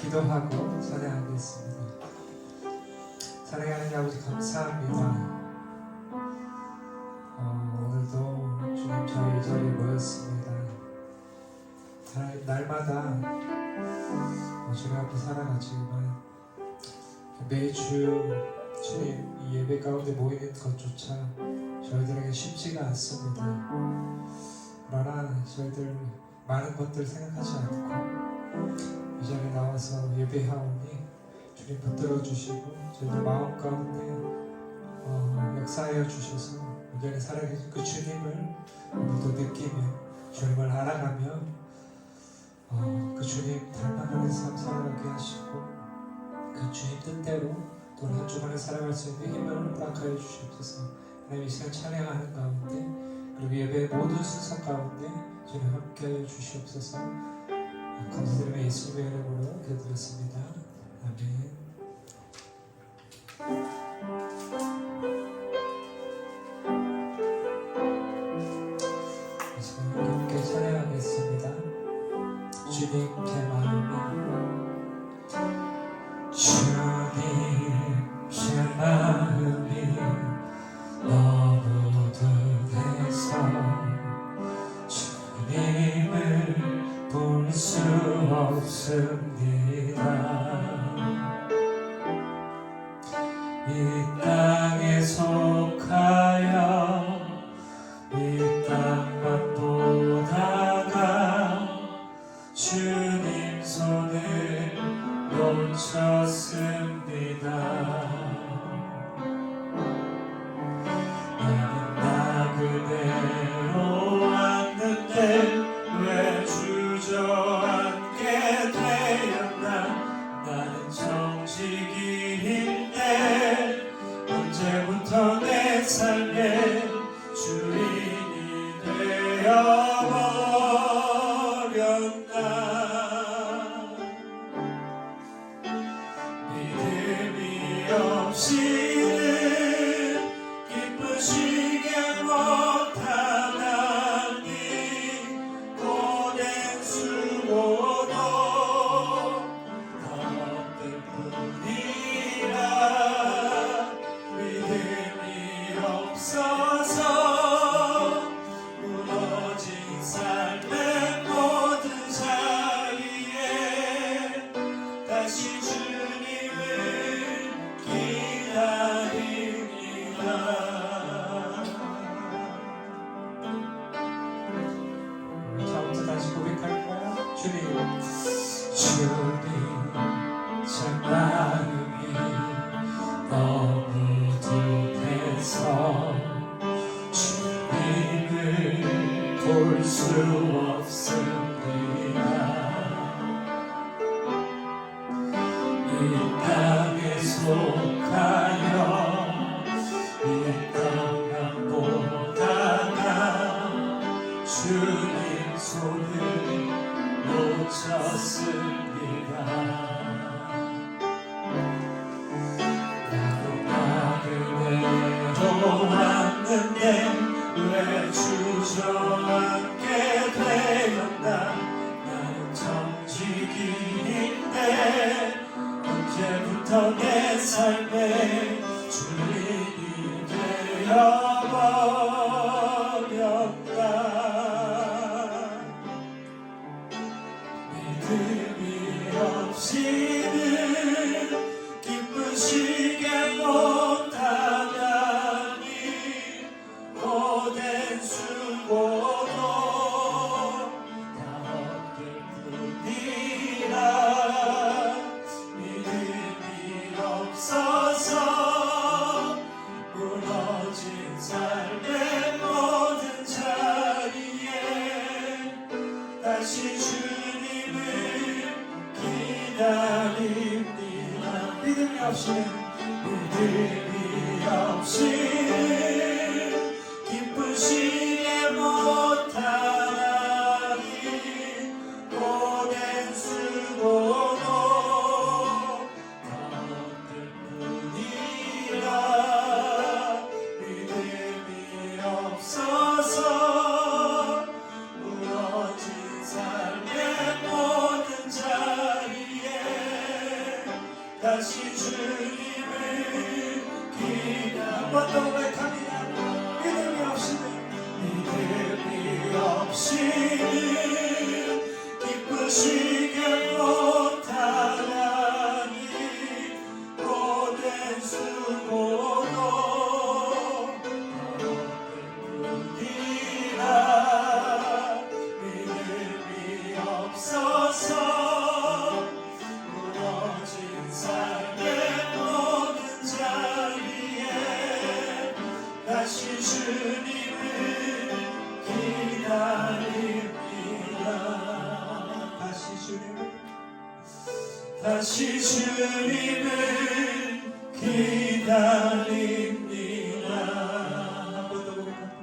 기도하고 찬양하겠습니다. 사랑하는 아버지 감사합니다. 오늘도 주님 저희 이 자리에 모였습니다. 날마다 주님 앞에 살아가지만 매주 주님 이 예배 가운데 모이는 것조차 저희들에게 쉽지가 않습니다. 그러나 저희들 많은 것들 생각하지 않고 이 자리에 나와서 예배하오니 주님 붙들어 주시고 저희들 마음 가운데 역사하여 주셔서 온전히 살아계신 그 주님을 오늘도 느끼며 주님을 알아가며 그 주님 닮아가는 삶 살아가게 하시고 그 주님 뜻대로 또 한 주간을 살아갈 수 있는 힘을 허락하여 주시옵소서. 하나님 이 시간 찬양하는 가운데 그리고 예배의 모든 순서 가운데 주님 함께하여 주시옵소서. 감사드리며 예수님의 이름으로 기도드렸습니다. 아멘. 함께 찬양하겠습니다. 주님 제 마음이 주님 제 마음이 너무 둔해서 주님을 볼 수 없습니다. 이 땅에 속하여 이 땅만 보다가 주님 손을 놓쳤습니다. 나는 나 그대로 왔는데 왜 주저앉게 되었나. 나는 정직인데 언제부터 내 삶의 주인이 되어버렸나. 믿음이 없이는 기쁘시게 못하나니 고된 수고도 덤들 뿐이라. 믿음이 없어서 무너진 삶의 모든 자리에 다시 주님을 기다립니다. 처음부터 다시 고백할까요? 주님 제 마음이 너무 둔해서 주님을 볼 수 없습니다. 이 땅에 속하여 이 땅만 보다가 주님 손을 놓쳤습니다. 나도 나 그대로 왔는데 왜 주저앉게 되었나. 나는 정직인인데 언제부터 내 삶의 주인이 되어버렸나. 믿음이 없이는 기쁘시게 못하나니 고된 수고도 다 얻을 뿐이라. 믿음이 없어서 무너진 삶의 모든 자리에 다시 주님을 기다립니다. 믿음이 없이 기쁘시게 못하니 고된 수고도 다 얻을 뿐이라. 믿음이 없어서 무너진 삶의 모든 자리에 다시 주님을 기다 한 번 더 고백합니다. 믿음이 없이는 기쁘시게 못하나니 고된 수고로 더럽이라 믿음이 없어서 무너진 삶의 모든 자리에 다시 주님을 기다립니다. 다시 주님을 기다립니다. 한 번 더 고백합니다.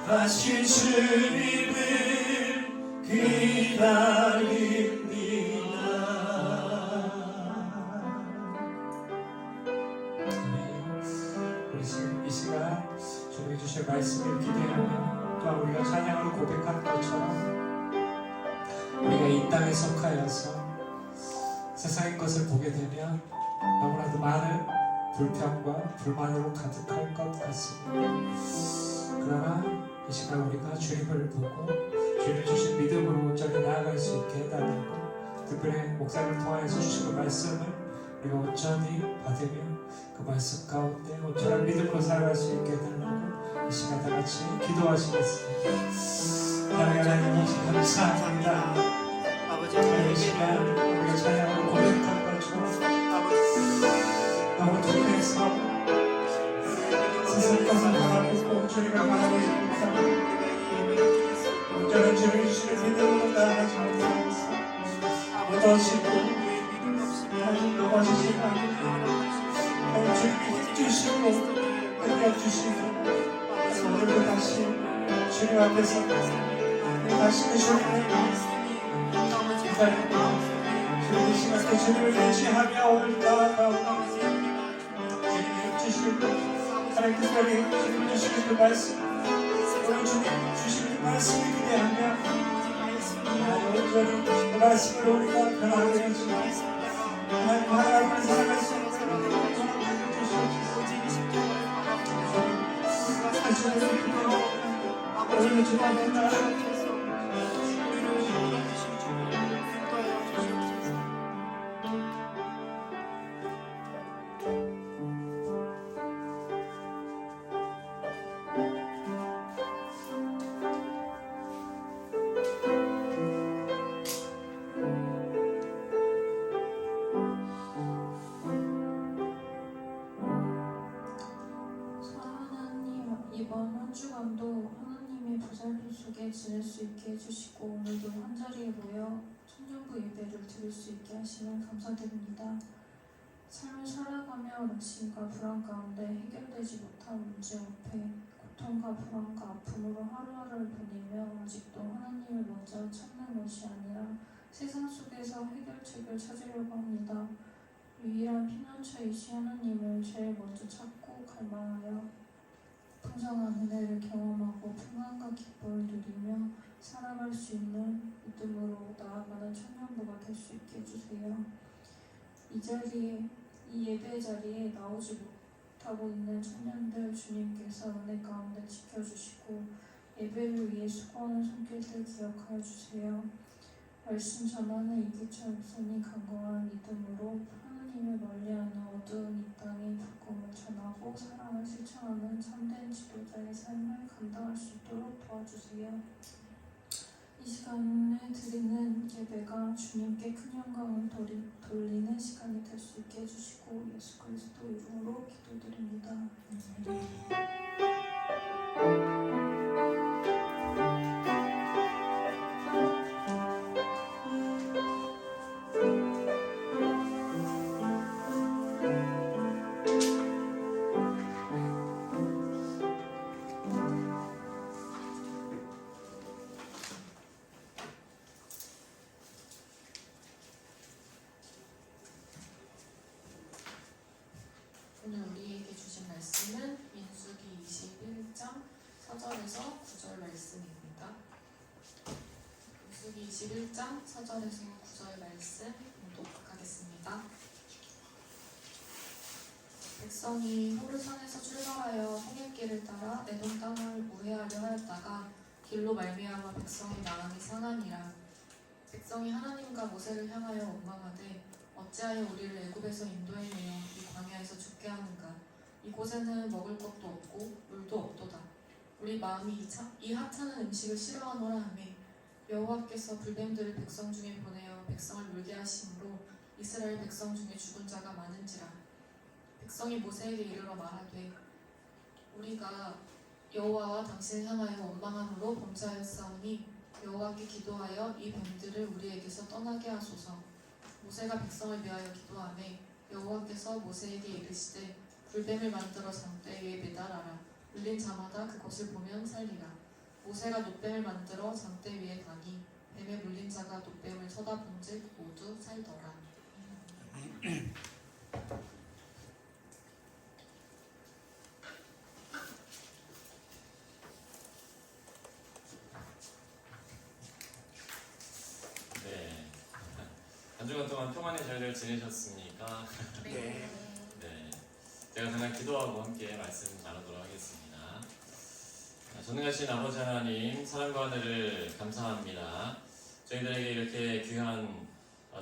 다시 주님을 기다립니다. 우리 지금 이 시간 주님이 주실 말씀을 기대하며 또한 우리가 찬양으로 고백한 것처럼 우리가 이 땅에 속하여서 세상의 것을 보게 되면 너무나도 많은 불평과 불만으로 가득할 것 같습니다. 그러나 이 시간 우리가 주님을 보고 주님 주신 믿음으로 온전히 나아갈 수 있게 해달라고 특별히 목사님을 통하여서 주시는 말씀을 우리가 온전히 받으며 그 말씀 가운데 온전한 믿음으로 살아갈 수 있게 해달라고 이 시간 다 같이 기도하시겠습니다. 하나님 감사합니다. 아버지 이 시간 우리가 찬양으로 고백한 것처럼 너무 주님께서 세상 것을 바라보고 주님을 바라보고 있는 사람 온전한 주님이 주시는 믿음으로 나아가지 못하면서 무너지고 넘어지지 않고 주님이 힘주시고 능력 주시고 오늘도 다시 주님 앞에서 다시는 주님을 기다리고 주님 이 시간에 주님을 의지하며 오늘 나아가고 주님이 힘주시고 하나님 특별히 주님 주시는 그 말씀 오늘 주님 주시는 그 말씀을 기대하며 온전히 그 말씀을 우리가 변하게 해주시고 하나님을 살아갈 수 있는 오늘 주님의 나라 이번 한 주간도 하나님의 보살핌 속에 지낼 수 있게 해주시고 오늘도 한자리에 모여 청년부 예배를 드릴 수 있게 하시면 감사드립니다. 삶을 살아가며 낙심과 불안 가운데 해결되지 못한 문제 앞에 고통과 불안과 아픔으로 하루하루를 보내며 아직도 하나님을 먼저 찾는 것이 아니라 세상 속에서 해결책을 찾으려고 합니다. 유일한 피난처이신 하나님을 제일 먼저 찾고 갈망하여 풍성한 은혜를 경험하고 평안과 기쁨을 누리며 살아갈 수 있는 믿음으로 나아가는 청년부가 될 수 있게 해주세요. 이 예배 자리에 나오지 못하고 있는 청년들 주님께서 은혜 가운데 지켜주시고 예배를 위해 수고하는 손길들 기억하여 주세요. 말씀 전하는 이기철 목사님 간곡한 믿음으로 하나님을 멀리하는 어두운 이 땅에 복음을 전하고 사랑을 실천하는 참된 지도자의 삶을 감당할 수 있도록 도와주세요. 이 시간에 드리는 예배가 주님께 큰 영광을 돌리는 시간이 될 수 있게 해주시고 예수 그리스도 이름으로 기도드립니다. 오늘 우리에게 주신 말씀은 민수기 21장 4절에서 9절 말씀입니다. 민수기 21장 4절에서 9절 말씀 공독하겠습니다. 낭독하겠습니다. 백성이 호르산에서 출발하여 홍해길을 따라 에돔 땅을 우회하려 하였다가 길로 말미암아 백성의 마음이 상하니라. 백성이 하나님과 모세를 향하여 원망하되 어찌하여 우리를 애굽에서 인도해내어 이 광야에서 죽게 하는가. 이곳에는 먹을 것도 없고 물도 없도다. 우리 마음이 이 하찮은 음식을 싫어하노라 하며 여호와께서 불뱀들을 백성 중에 보내어 백성을 물게 하심으로 이스라엘 백성 중에 죽은 자가 많은지라. 백성이 모세에게 이르러 말하되 우리가 여호와와 당신을 향하여 원망함으로 범죄하였사오니 여호와께 기도하여 이 뱀들을 우리에게서 떠나게 하소서. 모세가 백성을 위하여 기도하매 여호와께서 모세에게 이르시되 불뱀을 만들어 장대 위에 매달아라. 물린 자마다 그것을 보면 살리라. 모세가 놋뱀을 만들어 장대 위에 다니 뱀에 물린 자가 놋뱀을 쳐다본즉 모두 살더라. 네. 한 주간 동안 평안히 잘들 지내셨습니까? 네. 네. 제가 잠깐 기도하고 함께 말씀 나누도록 하겠습니다. 전능하신 아버지 하나님, 사랑과 은혜를 감사합니다. 저희들에게 이렇게 귀한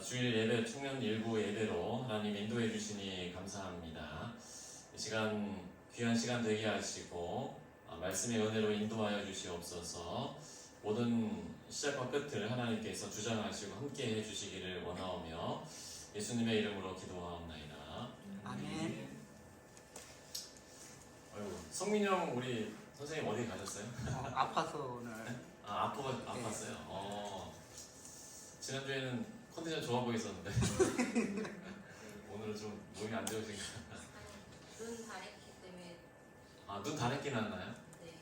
주일 예배, 청년 일부 예배로 하나님 인도해 주시니 감사합니다. 이 시간, 귀한 시간 되게 하시고 말씀의 은혜로 인도하여 주시옵소서. 모든 시작과 끝을 하나님께서 주장하시고 함께 해주시기를 원하오며 예수님의 이름으로 기도하옵나이다. 아멘. 아이고, 성민이 형 우리 선생님 어디 가셨어요? 아파서 오늘. 아팠어요. 지난주에는 컨디션 좋아 보이셨는데 오늘은 좀 몸이 안 좋으신가? 눈 다랬기 때문에. 눈 다래끼 났나요? 네.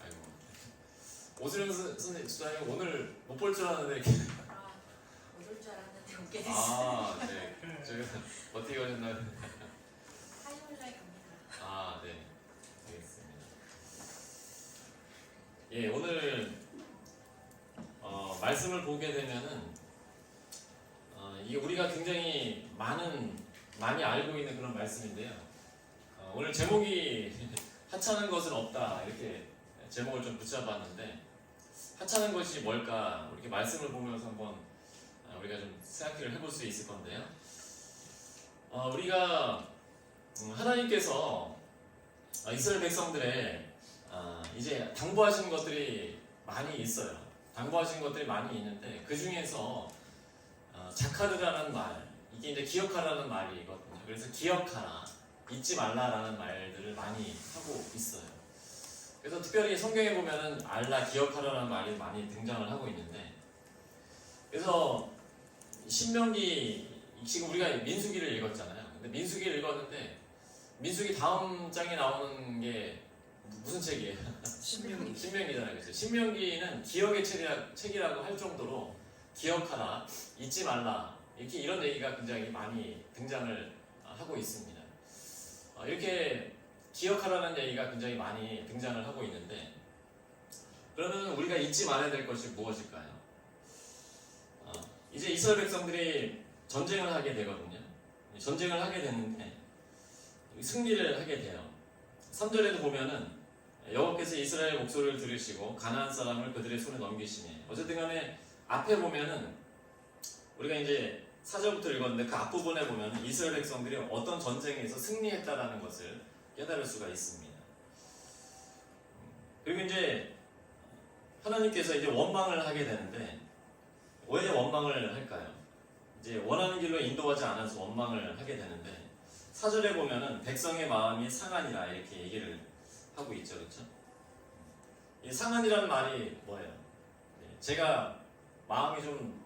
아이고. 오수령 선생님 오늘 못 볼 줄 알았는데 이렇게 못 올 줄 알았는데 오게 됐어요. 네. 저희가 어떻게 오셨나요? 하이올라에 갑니다. 네. 알겠습니다. 예, 오늘 말씀을 보게 되면은 이게 우리가 굉장히 많이 알고 있는 그런 말씀인데요. 오늘 제목이 하찮은 것은 없다 이렇게 제목을 좀 붙여봤는데 하찮은 것이 뭘까 이렇게 말씀을 보면서 한번 우리가 좀 생각을 해볼 수 있을 건데요. 우리가 하나님께서 이스라엘 백성들의 이제 당부하신 것들이 많이 있어요. 당부하신 것들이 많이 있는데 그 중에서 자카르라는 말, 이게 이제 기억하라는 말이거든요. 그래서 기억하라, 잊지 말라라는 말들을 많이 하고 있어요. 그래서 특별히 성경에 보면은 알라, 기억하라는 말이 많이 등장을 하고 있는데, 그래서 신명기, 지금 우리가 민수기를 읽었잖아요. 근데 민수기를 읽었는데 민수기 다음 장에 나오는 게 무슨 책이에요? 신명기. 신명기잖아요. 그래서 신명기는 기억의 책이라고 할 정도로 기억하라, 잊지 말라 이렇게 이런 얘기가 굉장히 많이 등장을 하고 있습니다. 이렇게 기억하라는 얘기가 굉장히 많이 등장을 하고 있는데 그러면 우리가 잊지 말아야 될 것이 무엇일까요? 이제 이스라엘 백성들이 전쟁을 하게 되거든요. 전쟁을 하게 되는데 승리를 하게 돼요. 3절에도 보면은 여호와께서 이스라엘 목소리를 들으시고 가나안 사람을 그들의 손에 넘기시니 어쨌든 간에 앞에 보면은 우리가 이제 4절부터 읽었는데 그 앞부분에 보면 이스라엘 백성들이 어떤 전쟁에서 승리했다라는 것을 깨달을 수가 있습니다. 그리고 이제 하나님께서 이제 원망을 하게 되는데 왜 원망을 할까요? 이제 원하는 길로 인도하지 않아서 원망을 하게 되는데 4절에 보면은 백성의 마음이 상하니라 이렇게 얘기를 하고 있죠, 그렇죠? 이 상하니라는 말이 뭐예요? 제가 마음이 좀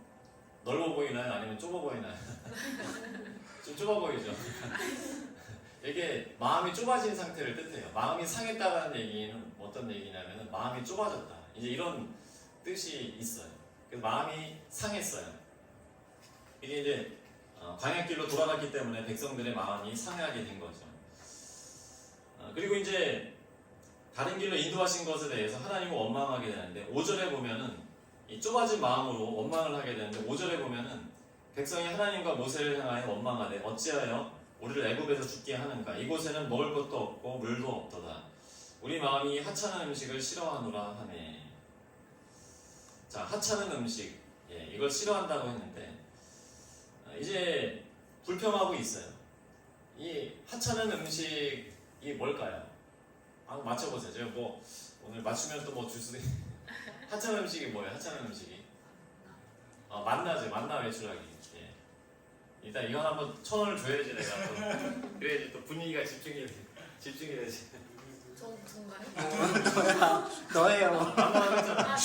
넓어 보이나요? 아니면 좁아 보이나요? 좀 좁아 보이죠? 이게 마음이 좁아진 상태를 뜻해요. 마음이 상했다는 얘기는 어떤 얘기냐면 마음이 좁아졌다. 이제 이런 뜻이 있어요. 그래서 마음이 상했어요. 이게 이제 광야길로 돌아갔기 때문에 백성들의 마음이 상하게 된 거죠. 그리고 이제 다른 길로 인도하신 것에 대해서 하나님을 원망하게 되는데 5절에 보면은 이 좁아진 마음으로 원망을 하게 되는데 5절에 보면은 백성이 하나님과 모세를 향하여 원망하되 어찌하여 우리를 애굽에서 죽게 하는가? 이곳에는 먹을 것도 없고 물도 없도다. 우리 마음이 하찮은 음식을 싫어하노라 하네. 자, 하찮은 음식, 이걸 싫어한다고 했는데 이제 불평하고 있어요. 이 하찮은 음식이 뭘까요? 한번 맞춰보세요. 제가 뭐 오늘 맞추면 또 뭐 주스 하찮은 음식이 뭐예요? 하찮은 음식이 만나지, 만나 외출하기. 일단 이거 한번 1,000원을 줘야지 내가 또 그래야지 또 분위기가 집중이 되지. 전가요? 너예요. 만나는 했잖아.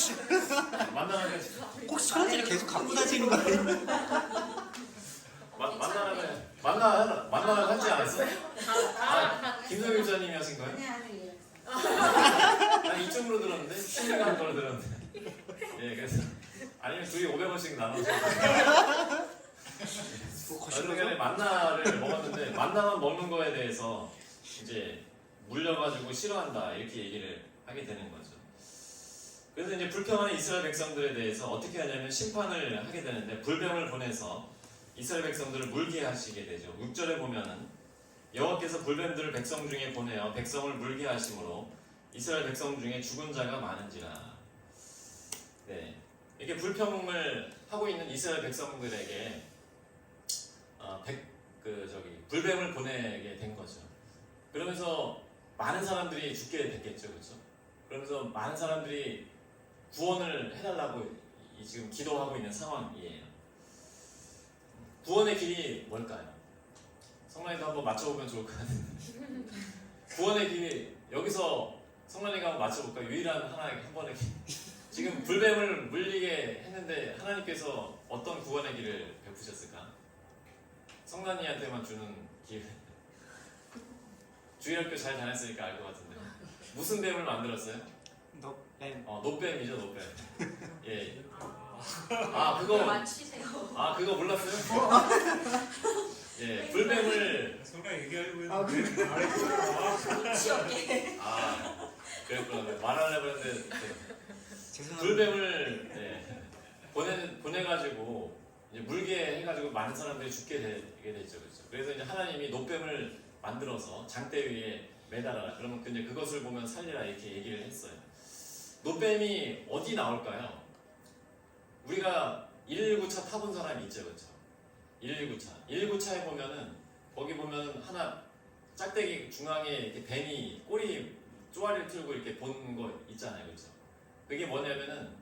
만나는 했지. 꼭 손을 계속 갖고 다니는 거 아니에요? 만나는 하지 않았어? 김성일 기자님이 하신 거예요? 아니. 아니 이쪽으로 들었는데 신뢰한 걸로 들었는데. 그래서 아니면 둘이 500원씩 나눠서. 얼마 전에 만나를 먹었는데 만나만 먹는 거에 대해서 이제 물려가지고 싫어한다 이렇게 얘기를 하게 되는 거죠. 그래서 이제 불평하는 이스라엘 백성들에 대해서 어떻게 하냐면 심판을 하게 되는데 불뱀을 보내서 이스라엘 백성들을 물게 하시게 되죠. 6절에 보면은 여호와께서 불뱀들을 백성 중에 보내어 백성을 물게 하심으로 이스라엘 백성 중에 죽은 자가 많은지라. 이렇게 불평을 하고 있는 이스라엘 백성들에게 불뱀을 보내게 된 거죠. 그러면서 많은 사람들이 죽게 됐겠죠, 그렇죠? 그러면서 많은 사람들이 구원을 해달라고 지금 기도하고 있는 상황이에요. 구원의 길이 뭘까요? 성란이도 한번 맞춰보면 좋을 것 같은데. 구원의 길이 여기서 성란이가 한번 맞춰볼까요? 유일한 하나의 한 번의 길. 지금 불뱀을 물리게 했는데 하나님께서 어떤 구원의 길을 베푸셨을까? 성란이한테만 주는 기회. 주일학교 잘 다녔으니까 알 것 같은데. 무슨 뱀을 만들었어요? 노뱀. 노뱀이죠, 노뱀. 그거 맞히세요. 그거 몰랐어요? 불뱀을 성나 얘기하려고 했는데 눈치 없게. 그랬구나. 말하려고 했는데 죄송합니다. 불뱀을 보내가지고 이제 물게 해가지고 많은 사람들이 죽게 되게 됐죠, 그렇죠? 그래서 이제 하나님이 노뱀을 만들어서 장대 위에 매달아라. 그러면 이제 그것을 보면 살리라 이렇게 얘기를 했어요. 노뱀이 어디 나올까요? 우리가 119차 타본 사람이 있죠, 그렇죠? 119차. 119차에 보면은 거기 보면 하나 짝대기 중앙에 이렇게 뱀이 꼬리 쪼아리를 틀고 이렇게 보는 거 있잖아요, 그렇죠? 그게 뭐냐면은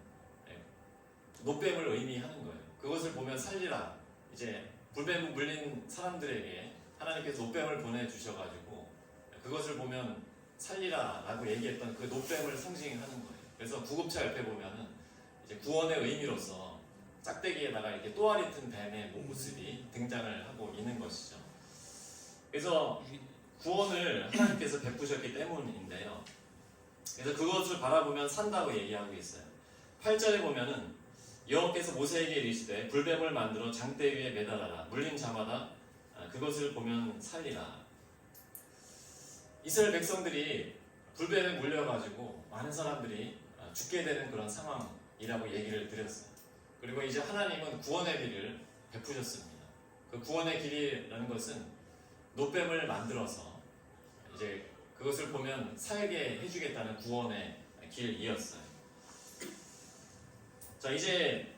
노뱀을 의미하는 거예요. 그것을 보면 살리라. 이제 불뱀 물린 사람들에게 하나님께서 노뱀을 보내주셔가지고 그것을 보면 살리라라고 얘기했던 그 노뱀을 상징하는 거예요. 그래서 구급차 옆에 보면은 이제 구원의 의미로서 짝대기에다가 이렇게 또아리 튼 뱀의 모습이 등장을 하고 있는 것이죠. 그래서 구원을 하나님께서 베푸셨기 때문인데요. 그래서 그것을 바라보면 산다고 얘기하고 있어요. 8절에 보면은 여호와께서 모세에게 이르시되 불뱀을 만들어 장대 위에 매달아라. 물린 자마다 그것을 보면 살리라. 이스라엘 백성들이 불뱀에 물려가지고 많은 사람들이 죽게 되는 그런 상황이라고 얘기를 드렸어요. 그리고 이제 하나님은 구원의 길을 베푸셨습니다. 그 구원의 길이라는 것은 노뱀을 만들어서 이제 그것을 보면 살게 해주겠다는 구원의 길이었어요. 자, 이제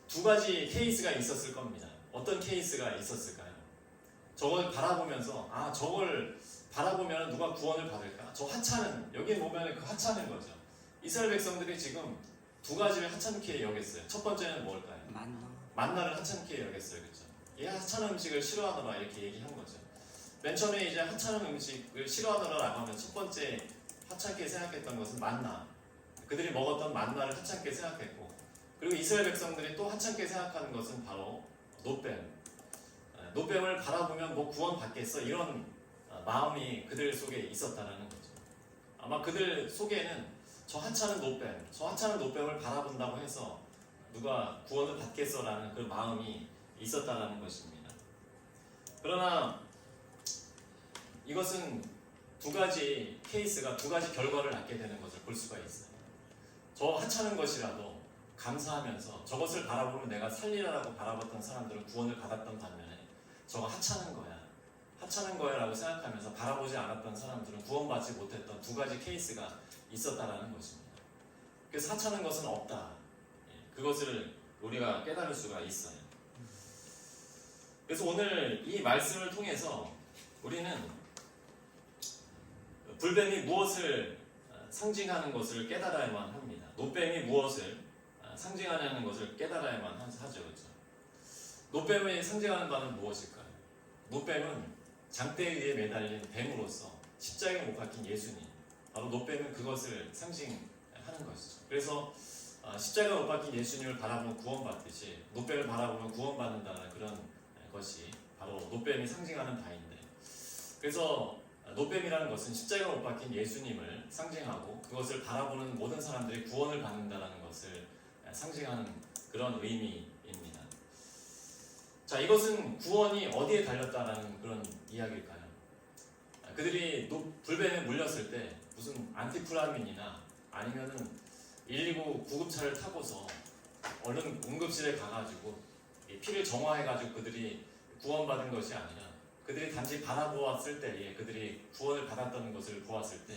두 가지 케이스가 있었을 겁니다. 어떤 케이스가 있었을까요? 저걸 바라보면서 저걸 바라보면 누가 구원을 받을까? 저 하찮은, 여기 보면 그 하찮은 거죠. 이스라엘 백성들이 지금 두 가지를 하찮게 여겼어요. 첫 번째는 뭘까요? 만나를 하찮게 여겼어요. 그렇죠? 이 하찮은 음식을 싫어하더라 이렇게 얘기한 거죠. 맨 처음에 이제 하찮은 음식을 싫어하더라라고 하면 첫 번째 하찮게 생각했던 것은 만나. 그들이 먹었던 만나를 하찮게 생각했고, 그리고 이스라엘 백성들이 또 하찮게 생각하는 것은 바로 노뱀. 노뱀을 바라보면 뭐 구원 받겠어 이런 마음이 그들 속에 있었다라는 거죠. 아마 그들 속에는 저 하찮은 노뱀을 바라본다고 해서 누가 구원을 받겠어라는 그 마음이 있었다라는 것입니다. 그러나 이것은 두 가지 케이스가 두 가지 결과를 낳게 되는 것을 볼 수가 있어요. 저 하찮은 것이라도 감사하면서 저것을 바라보면 내가 살리라라고 바라봤던 사람들은 구원을 받았던 반면에 저거 하찮은 거야 라고 생각하면서 바라보지 않았던 사람들은 구원받지 못했던 두 가지 케이스가 있었다라는 것입니다. 그래서 하찮은 것은 없다. 그것을 우리가 깨달을 수가 있어요. 그래서 오늘 이 말씀을 통해서 우리는 불뱀이 무엇을 상징하는 것을 깨달아야만 합니다. 노뱀이 무엇을 상징하냐는 것을 깨달아야만 하죠. 그렇죠? 노뱀이 상징하는 바는 무엇일까요? 노뱀은 장대 위에 매달린 뱀으로서 십자가에 못 박힌 예수님, 바로 노뱀은 그것을 상징하는 것이죠. 그래서 십자가에 못 박힌 예수님을 바라보면 구원받듯이 노뱀을 바라보면 구원받는다는 그런 것이 바로 노뱀이 상징하는 바인데, 그래서 노뱀이라는 것은 십자가에 못 박힌 예수님을 상징하고 그것을 바라보는 모든 사람들이 구원을 받는다는 것을 상징하는 그런 의미입니다. 자, 이것은 구원이 어디에 달렸다라는 그런 이야기일까요? 그들이 불뱀에 물렸을 때 무슨 안티플라민이나 아니면은 119 구급차를 타고서 얼른 응급실에 가가지고 피를 정화해가지고 그들이 구원받은 것이 아니라 그들이 단지 바라보았을 때에 그들이 구원을 받았다는 것을 보았을 때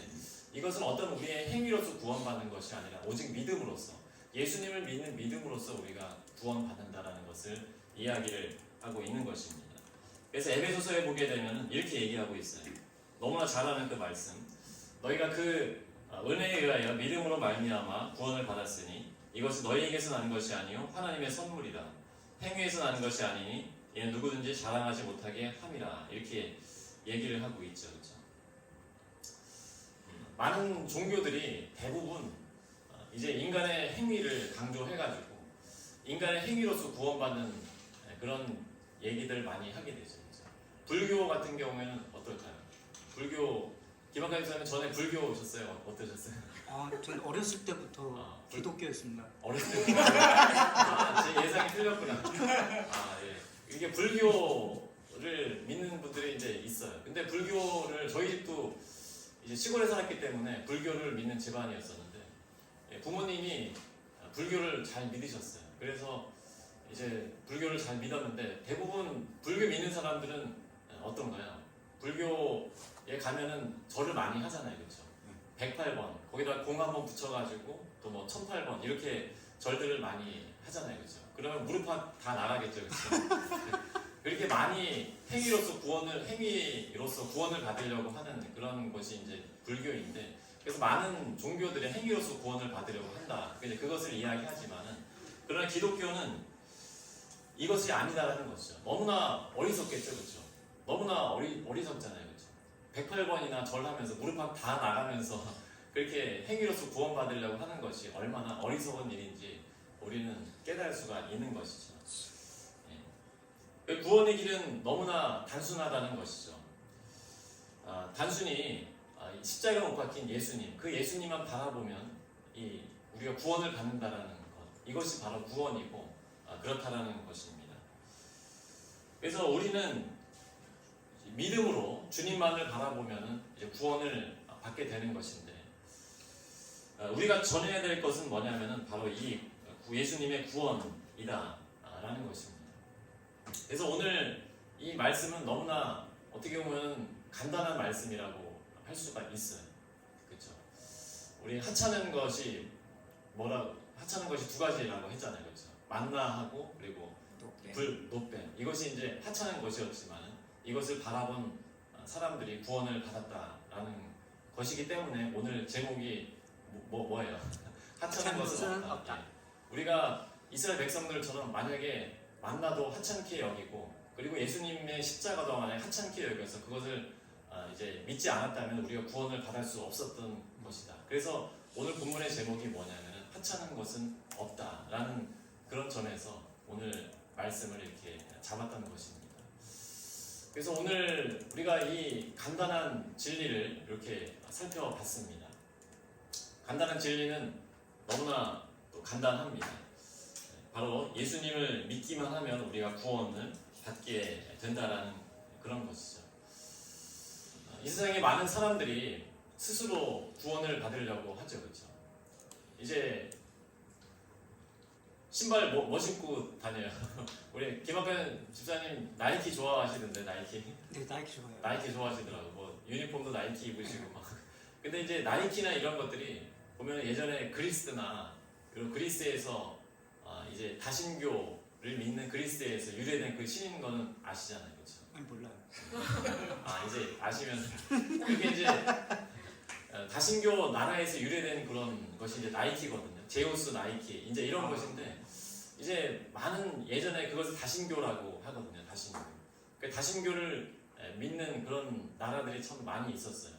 이것은 어떤 우리의 행위로서 구원받는 것이 아니라 오직 믿음으로써 예수님을 믿는 믿음으로써 우리가 구원받는다라는 것을 이야기를 하고 있는 것입니다. 그래서 에베소서에 보게 되면 이렇게 얘기하고 있어요. 너무나 잘 아는 그 말씀. 너희가 그 은혜에 의하여 믿음으로 말미암아 구원을 받았으니 이것은 너희에게서 나는 것이 아니요 하나님의 선물이라. 행위에서 나는 것이 아니니 이는 누구든지 자랑하지 못하게 함이라. 이렇게 얘기를 하고 있죠. 그렇죠? 많은 종교들이 대부분 이제 인간의 행위를 강조해가지고 인간의 행위로서 구원받는 그런 얘기들 많이 하게 되죠. 그렇죠? 불교 같은 경우에는 어떨까요? 불교 김학관 목사님 전에 불교 오셨어요? 어떠셨어요? 전 어렸을 때부터 기독교였습니다. 어렸을 때 제 예상이 틀렸구나. 예. 이게 불교를 믿는 분들이 이제 있어요. 근데 불교를 저희 집도 이제 시골에 살았기 때문에 불교를 믿는 집안이었었는데 부모님이 불교를 잘 믿으셨어요. 그래서 이제 불교를 잘 믿었는데 대부분 불교 믿는 사람들은 어떤가요? 불교에 가면은 절을 많이 하잖아요, 그렇죠? 108번 거기다 공 한번 붙여가지고 또 뭐 1008번 이렇게 절들을 많이 하잖아요, 그렇죠? 그러면 무릎 다 나가겠죠, 그렇죠? 그렇게 많이 행위로서 구원을 받으려고 하는 그런 것이 이제 불교인데, 그래서 많은 종교들의 행위로서 구원을 받으려고 한다. 이제 그것을 이야기하지만은 그러나 기독교는 이것이 아니다라는 것이죠. 너무나 어리석겠죠, 그렇죠? 너무나 어리석잖아요, 그렇죠? 108번이나 절하면서 무릎 다 나가면서 그렇게 행위로서 구원받으려고 하는 것이 얼마나 어리석은 일인지 우리는 깨달을 수가 있는 것이죠. 구원의 길은 너무나 단순하다는 것이죠. 단순히 십자가에 못 박힌 예수님, 그 예수님만 바라보면 우리가 구원을 받는다라는 것, 이것이 바로 구원이고 그렇다라는 것입니다. 그래서 우리는 믿음으로 주님만을 바라보면 이제 구원을 받게 되는 것인데, 우리가 전해야 될 것은 뭐냐면은 바로 이 예수님의 구원이다라는 것입니다. 그래서 오늘 이 말씀은 너무나 어떻게 보면 간단한 말씀이라고 할 수가 있어요. 그렇죠? 우리 하찮은 것이 두 가지라고 했잖아요. 그렇죠? 만나하고 그리고 노뱀. 이것이 이제 하찮은 것이었지만 이것을 바라본 사람들이 구원을 받았다라는 것이기 때문에 오늘 제목이 뭐예요? 하찮은 것은 없다. 예. 우리가 이스라엘 백성들처럼 만약에 만나도 하찮게 여기고 그리고 예수님의 십자가도 만약에 하찮게 여겨서 그것을 이제 믿지 않았다면 우리가 구원을 받을 수 없었던 것이다. 그래서 오늘 본문의 제목이 뭐냐면 하찮은 것은 없다라는 그런 점에서 오늘 말씀을 이렇게 잡았다는 것입니다. 그래서 오늘 우리가 이 간단한 진리를 이렇게 살펴봤습니다. 간단한 진리는 너무나 또 간단합니다. 바로 예수님을 믿기만 하면 우리가 구원을 받게 된다라는 그런 것이죠. 이 세상에 많은 사람들이 스스로 구원을 받으려고 하죠, 그렇죠? 이제 신발 뭐 신고 다녀요? 우리 김학현 집사님 나이키 좋아하시던데 나이키? 네, 나이키 좋아요. 나이키 좋아하시더라고. 뭐 유니폼도 나이키 입으시고 막. 근데 이제 나이키나 이런 것들이 보면 예전에 그리스나 그리고 그리스에서 이제 다신교를 믿는 그리스에서 유래된 그 신인 거는 아시잖아요, 그렇죠? 아니 몰라요. 이제 아시면 그게 이제 다신교 나라에서 유래된 그런 것이 이제 나이키거든요. 제우스 나이키 이제 이런 것인데 이제 많은 예전에 그것을 다신교라고 하거든요. 다신교. 그 다신교를 믿는 그런 나라들이 참 많이 있었어요.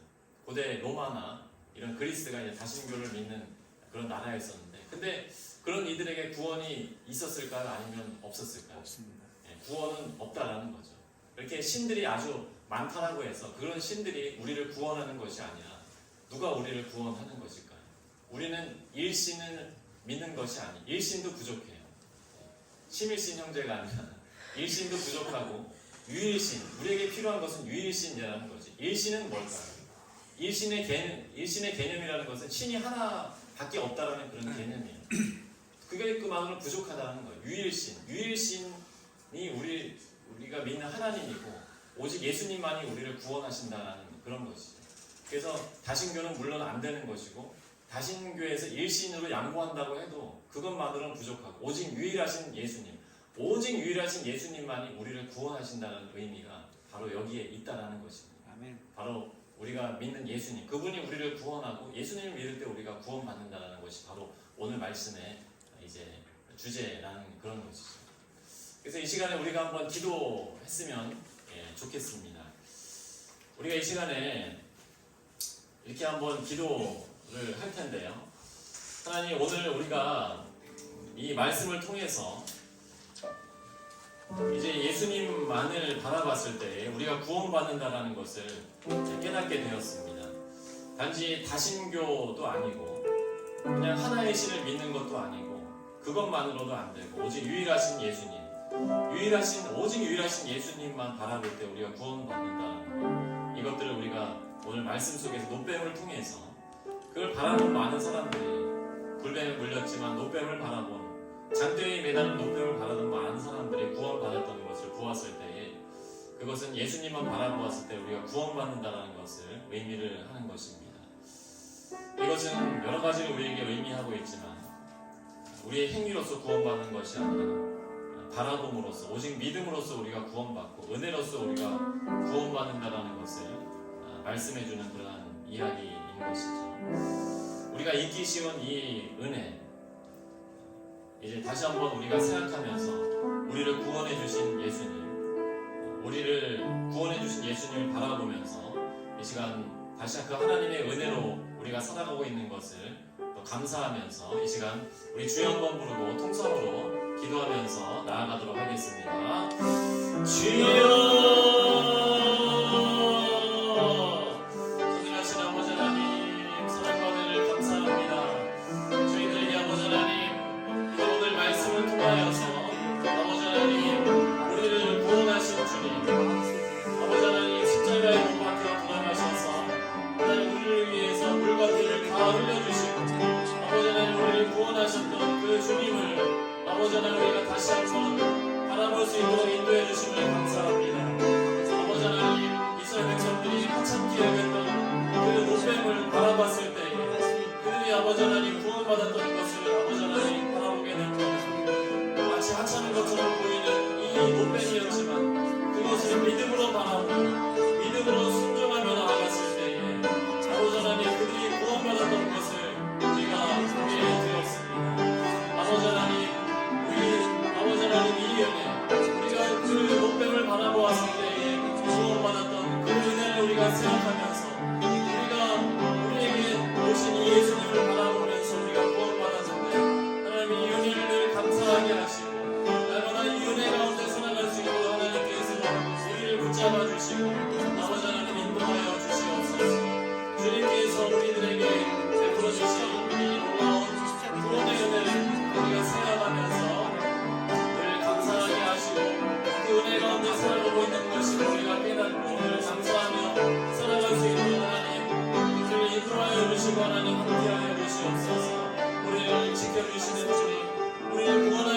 고대 로마나 이런 그리스가 이제 다신교를 믿는 그런 나라였었는데, 근데 그런 이들에게 구원이 있었을까요? 아니면 없었을까요? 없습니다. 구원은 없다라는 거죠. 이렇게 신들이 아주 많다라고 해서 그런 신들이 우리를 구원하는 것이 아니라 누가 우리를 구원하는 것일까요? 우리는 일신을 믿는 것이 일신도 부족해요. 심일신 형제가 아니라 일신도 부족하고 유일신, 우리에게 필요한 것은 유일신이라는 거지. 일신은 뭘까요? 일신의 개념이라는 것은 신이 하나밖에 없다라는 그런 개념이에요. 그게 그만으로 부족하다는 거예요. 유일신이 우리가 믿는 하나님이고 오직 예수님만이 우리를 구원하신다는 그런 것이죠. 그래서 다신교는 물론 안 되는 것이고 다신교에서 일신으로 양보한다고 해도 그것만으로는 부족하고 오직 유일하신 예수님만이 우리를 구원하신다는 의미가 바로 여기에 있다라는 것입니다. 아멘. 바로 우리가 믿는 예수님, 그분이 우리를 구원하고 예수님을 믿을 때 우리가 구원받는다는 것이 바로 오늘 말씀의 이제 주제라는 그런 것이죠. 그래서 이 시간에 우리가 한번 기도했으면 좋겠습니다. 우리가 이 시간에 이렇게 한번 기도를 할 텐데요. 하나님, 오늘 우리가 이 말씀을 통해서 이제 예수님만을 바라봤을 때 우리가 구원받는다라는 것을 깨닫게 되었습니다. 단지 다신교도 아니고 그냥 하나의 신을 믿는 것도 아니고 그것만으로도 안 되고 오직 유일하신 예수님, 오직 유일하신 예수님만 바라볼 때 우리가 구원받는다는 것, 이것들을 우리가 오늘 말씀 속에서 노뱀을 통해서 그걸 바라본 많은 사람들이 불뱀에 물렸지만 노뱀을 바라본 장대에 매달린 노뱀을 바라던 많은 사람들이 구원받았던 것을 보았을 때에 그것은 예수님만 바라보았을 때 우리가 구원받는다는 것을 의미를 하는 것입니다. 이것은 여러 가지로 우리에게 의미하고 있지만 우리의 행위로서 구원받는 것이 아니라 바라봄으로써 오직 믿음으로써 우리가 구원받고 은혜로써 우리가 구원받는다는 것을 말씀해주는 그러한 이야기인 것이죠. 우리가 잊기 쉬운 이 은혜, 이제 다시 한번 우리가 생각하면서 우리를 구원해 주신 예수님을 바라보면서 이 시간 다시 그 하나님의 은혜로 우리가 살아가고 있는 것을 또 감사하면서 이 시간 우리 주여 한번 부르고 통성으로 기도하면서 나아가도록 하겠습니다. 주여, 선생하신 아버지 하나님, 사랑과 은혜를 감사합니다. 저희들에게 아버지 하나님, 오늘 말씀을 통하여서 아버지 하나님, 우리를 구원하신 주님, 아버지 하나님, 십자가에 못 박혀 돌아가셔서 하나님 우리를 위해서 물과 피를 다 흘려주시고 아버지 하나님 우리를 구원하셨던 그 주님을 아버지 하나님 우리가 다시 한번 바라볼 수 있도록 인도해 주심을 감사합니다. 아버지 하나님, 이스라엘 백성들이 하찮게 여겼던 그 노뱀을 바라봤을 때에 그들이 아버지 하나님 구원받았던 것을 아버지 하나님 바라보게 될 것입니다. 마치 하찮은 것처럼 보이는 이 노뱀이었지만 그것을 믿음으로 바라보고 믿음으로 순종하며 나아갔을 때에 아버지 하나님 그들이 구원받았던 것을 우리가 보게 되었습니다. 아버지 하나님, 아버지 하나님 이 은혜, 우리가 그 노뱀을 바라보았을 때에 구원받았던 그 은혜를 우리가 생각하면서 우리에게 오신 이 예수님을 바라보면서 우리가 구원받았는데 하나님 이 은혜를 늘 감사하게 하시고 날마다 이 은혜 가운데 살아갈 수 있도록 하나님께서 우리를 붙잡아 주시고 아버지 하나님 인도하여 주시옵소서. 주님께서 우리들에게 베풀어 주신 이 놀라운 구원의 은혜를 우리가 생각하면서 늘 감사하게 하시고 그 은혜 가운데 살아가고 있는 것을 우리가 깨닫고 늘 감사하며 살아갈 수 있도록 하나님 우리를 인도하여 주시고 하나님 함께하여 주시옵소서. 우리를 지켜주시는 주님, 우리를 구원하시는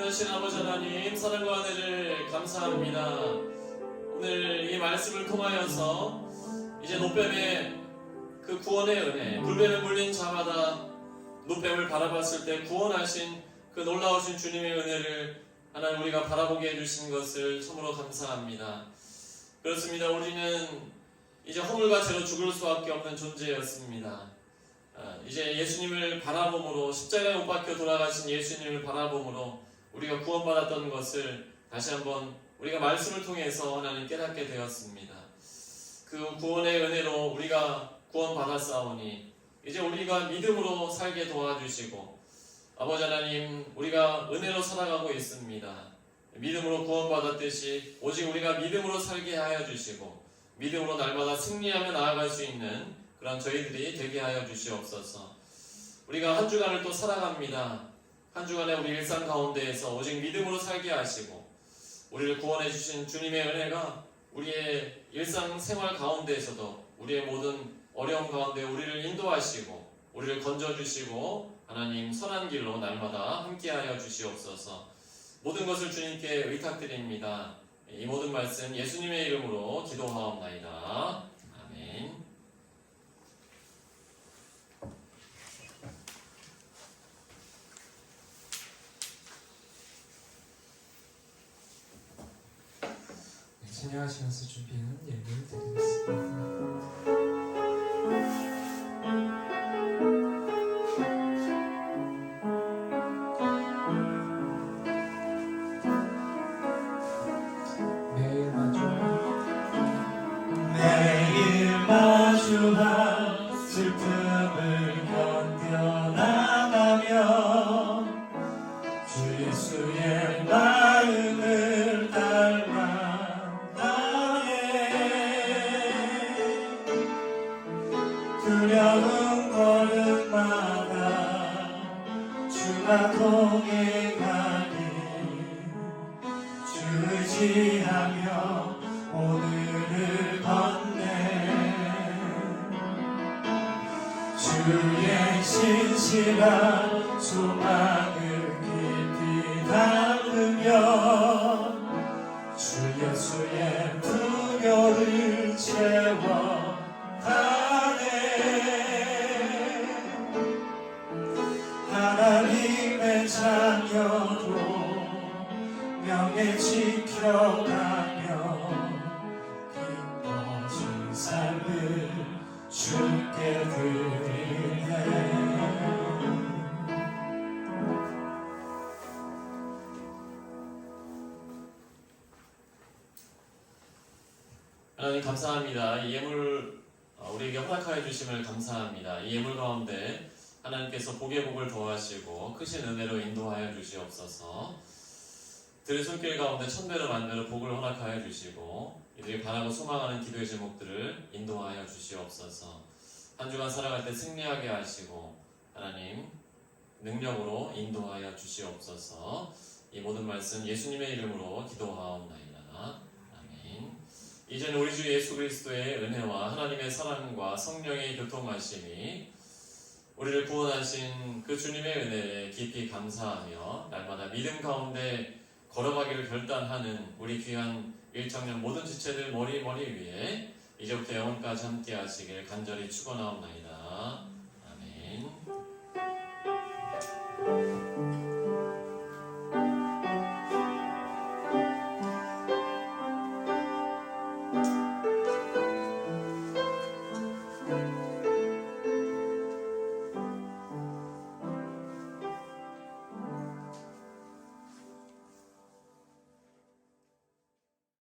전능하신 아버지 하나님, 사랑과 은혜를 감사합니다. 오늘 이 말씀을 통하여서 이제 노뱀의 그 구원의 은혜, 불뱀에 물린 자마다 노뱀을 바라봤을 때 구원하신 그 놀라우신 주님의 은혜를 하나님 우리가 바라보게 해주신 것을 참으로 감사합니다. 그렇습니다. 우리는 이제 허물과 죄로 죽을 수밖에 없는 존재였습니다. 이제 예수님을 바라봄으로, 십자가에 못 박혀 돌아가신 예수님을 바라봄으로 우리가 구원받았던 것을 다시 한번 우리가 말씀을 통해서 하나님 깨닫게 되었습니다. 그 구원의 은혜로 우리가 구원받았사오니 이제 우리가 믿음으로 살게 도와주시고, 아버지 하나님, 우리가 은혜로 살아가고 있습니다. 믿음으로 구원받았듯이 오직 우리가 믿음으로 살게 하여 주시고, 믿음으로 날마다 승리하며 나아갈 수 있는 그런 저희들이 되게 하여 주시옵소서. 우리가 한 주간을 또 살아갑니다. 한 주간의 우리 일상 가운데에서 오직 믿음으로 살게 하시고, 우리를 구원해 주신 주님의 은혜가 우리의 일상 생활 가운데에서도 우리의 모든 어려움 가운데 우리를 인도하시고 우리를 건져주시고 하나님 선한 길로 날마다 함께하여 주시옵소서. 모든 것을 주님께 의탁드립니다. 이 모든 말씀 예수님의 이름으로 기도하옵나이다. 아멘. 찬양하시면서 준비한 예배를 드리겠습니다. 매일 마주한 슬픔을 견뎌나가며 주 예수의 마음을 닮아 두려운 걸음마다 주가 동행하니 주 의지하며 오늘을 건네 주의 신실한 소망을 깊이 담으며 주 예수의 풍요를 채워가네. 하나님의 자녀로 명예 지켜가며 기뻐진 삶을 주께 드리네. 하나님 감사합니다. 이 예물 우리에게 허락하여 주심을 감사합니다. 이 예물 가운데 하나님께서 복의 복을 더하시고 크신 은혜로 인도하여 주시옵소서. 들의 손길 가운데 천배로 만배로 복을 허락하여 주시고 이들이 바라고 소망하는 기도의 제목들을 인도하여 주시옵소서. 한 주간 살아갈 때 승리하게 하시고 하나님 능력으로 인도하여 주시옵소서. 이 모든 말씀 예수님의 이름으로 기도하옵나이다. 아멘. 이제는 우리 주 예수 그리스도의 은혜와 하나님의 사랑과 성령의 교통하심이 우리를 구원하신 그 주님의 은혜에 깊이 감사하며 날마다 믿음 가운데 걸어가기를 결단하는 우리 귀한 일청년 모든 지체들 머리 위에 이제부터 영원까지 함께 하시길 간절히 축원하옵나이다. 아멘.